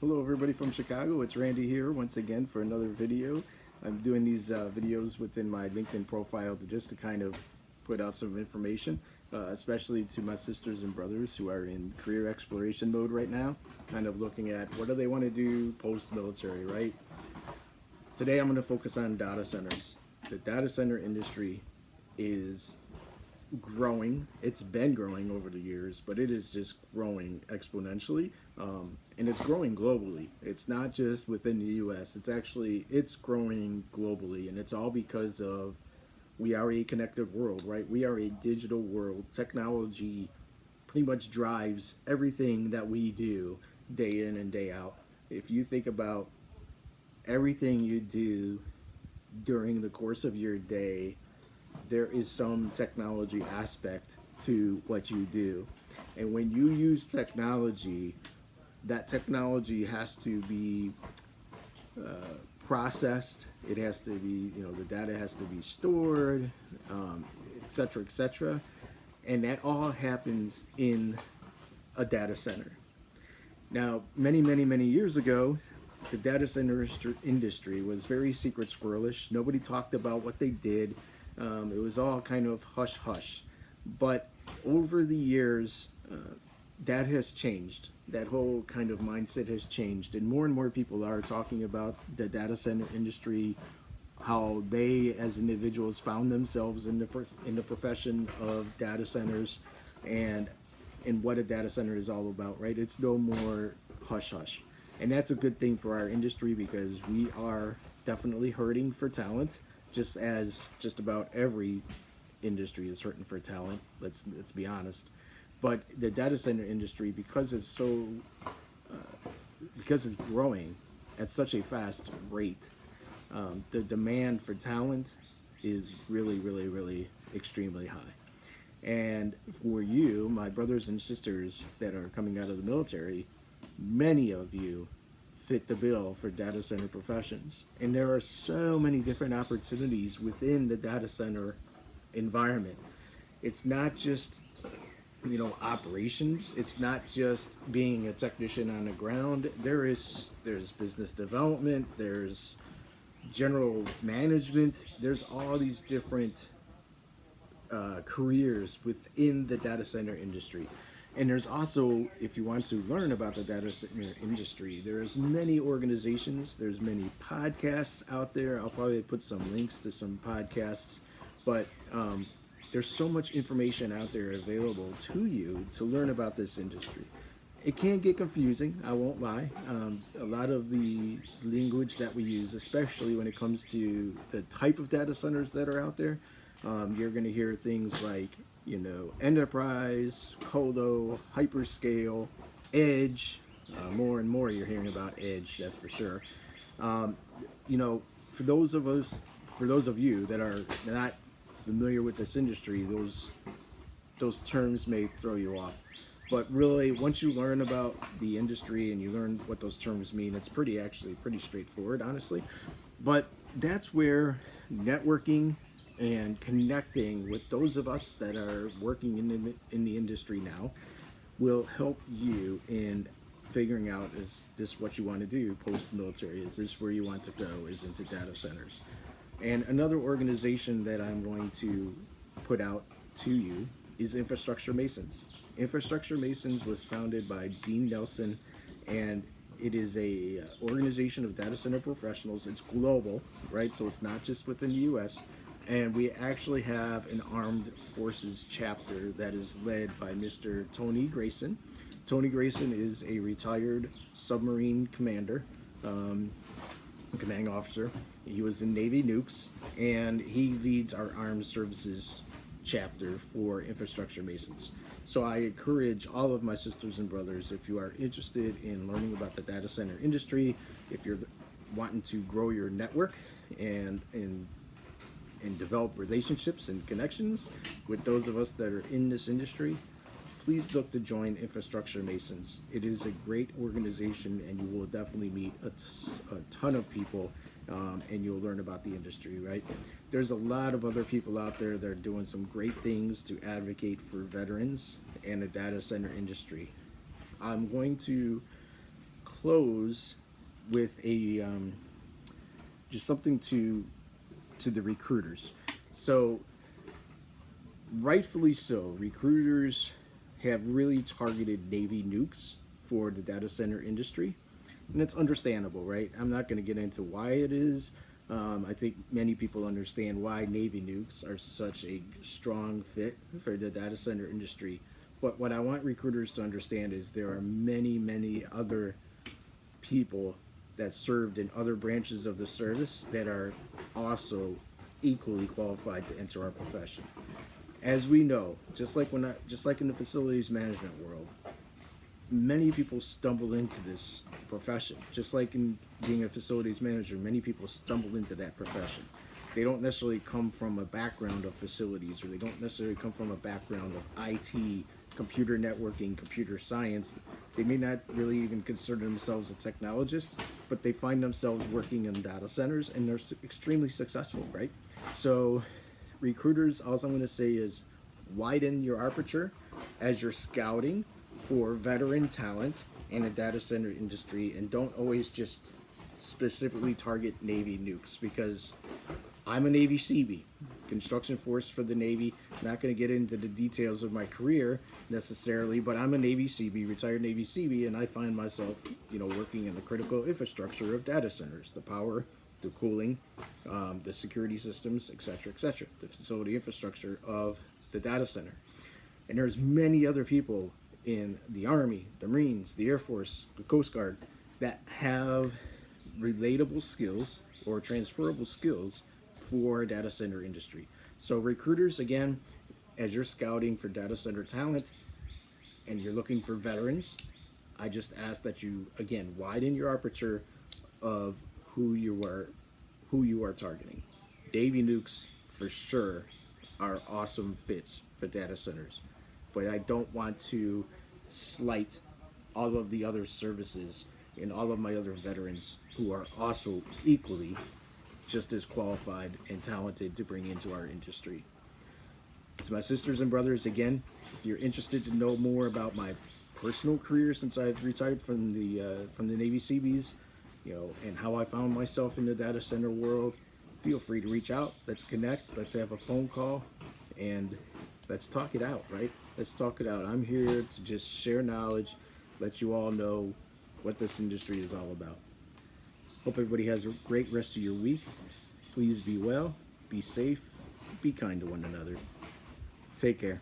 Hello everybody from Chicago, it's Randy here once again for another video. I'm doing these videos within my LinkedIn profile to kind of put out some information, especially to my sisters and brothers who are in career exploration mode right now, kind of looking at what do they want to do post-military, right? Today I'm going to focus on data centers. The data center industry is growing. It's been growing over the years, but it is just growing exponentially, and it's growing globally. It's not just within the U.S. It's growing globally, and it's all because of we are a connected world, right? We are a digital world. Technology pretty much drives everything that we do day in and day out. If you think about everything you do during the course of your day, there is some technology aspect to what you do. And when you use technology, that technology has to be processed. It has to be, the data has to be stored, et cetera, et cetera. And that all happens in a data center. Now, many years ago, the data center industry was very secret squirrelish. Nobody talked about what they did. It was all kind of hush hush. But over the years, that has changed. That whole kind of mindset has changed. And more people are talking about the data center industry, how they as individuals found themselves in the profession of data centers, and what a data center is all about, right? It's no more hush hush. And that's a good thing for our industry because we are definitely hurting for talent, just as just about every industry is hurting for talent. Let's be honest. But the data center industry, because it's growing at such a fast rate, the demand for talent is really extremely high. And for you, my brothers and sisters that are coming out of the military, many of you fit the bill for data center professions. And there are so many different opportunities within the data center environment. It's not just, operations. It's not just being a technician on the ground. There's business development, there's general management, there's all these different careers within the data center industry. And there's also, if you want to learn about the data center industry, there's many organizations, there's many podcasts out there. I'll probably put some links to some podcasts, but there's so much information out there available to you to learn about this industry. It can get confusing, I won't lie. A lot of the language that we use, especially when it comes to the type of data centers that are out there, you're going to hear things like, enterprise, colo, hyperscale, edge. More and more you're hearing about edge, that's for sure. For those of you that are not familiar with this industry, those terms may throw you off. But really, once you learn about the industry and you learn what those terms mean, it's pretty straightforward, honestly. But that's where networking and connecting with those of us that are working in the industry now will help you in figuring out, is this what you want to do post-military? Is this where you want to go, is into data centers? And another organization that I'm going to put out to you is Infrastructure Masons. Infrastructure Masons was founded by Dean Nelson, and it is a organization of data center professionals. It's global, right? So it's not just within the U.S., and we actually have an armed forces chapter that is led by Mr. Tony Grayson. Tony Grayson is a retired submarine commander, commanding officer. He was in Navy Nukes, and he leads our armed services chapter for Infrastructure Masons. So I encourage all of my sisters and brothers, if you are interested in learning about the data center industry, if you're wanting to grow your network and develop relationships and connections with those of us that are in this industry, please look to join Infrastructure Masons. It is a great organization, and you will definitely meet a ton of people, and you'll learn about the industry, right? There's a lot of other people out there that are doing some great things to advocate for veterans and the data center industry. I'm going to close with a just something to the recruiters. So rightfully so, recruiters have really targeted Navy nukes for the data center industry, and it's understandable, right? I'm not going to get into why it is. I think many people understand why Navy nukes are such a strong fit for the data center industry. But what I want recruiters to understand is there are many, many other people that served in other branches of the service that are also equally qualified to enter our profession. As we know, just like in the facilities management world, many people stumble into this profession. Just like in being a facilities manager, many people stumble into that profession. They don't necessarily come from a background of facilities, or they don't necessarily come from a background of IT, computer networking, computer science. They may not really even consider themselves a technologist, but they find themselves working in data centers, and they're extremely successful, right? So recruiters, all I'm going to say is widen your aperture as you're scouting for veteran talent in a data center industry, and don't always just specifically target Navy nukes, because I'm a Navy Seabee, construction force for the Navy. Not going to get into the details of my career necessarily, but I'm a Navy Seabee, retired Navy Seabee, and I find myself, working in the critical infrastructure of data centers, the power, the cooling, the security systems, etc., the facility infrastructure of the data center. And there's many other people in the Army, the Marines, the Air Force, the Coast Guard that have relatable skills or transferable skills for data center industry. So recruiters, again, as you're scouting for data center talent and you're looking for veterans, I just ask that you, again, widen your aperture of who you are targeting. Navy nukes for sure are awesome fits for data centers, but I don't want to slight all of the other services and all of my other veterans who are also equally just as qualified and talented to bring into our industry. To my sisters and brothers, again, if you're interested to know more about my personal career since I've retired from the Navy Seabees, and how I found myself in the data center world, feel free to reach out. Let's connect. Let's have a phone call, and let's talk it out, right? Let's talk it out. I'm here to just share knowledge, let you all know what this industry is all about. Hope everybody has a great rest of your week. Please be well, be safe, be kind to one another. Take care.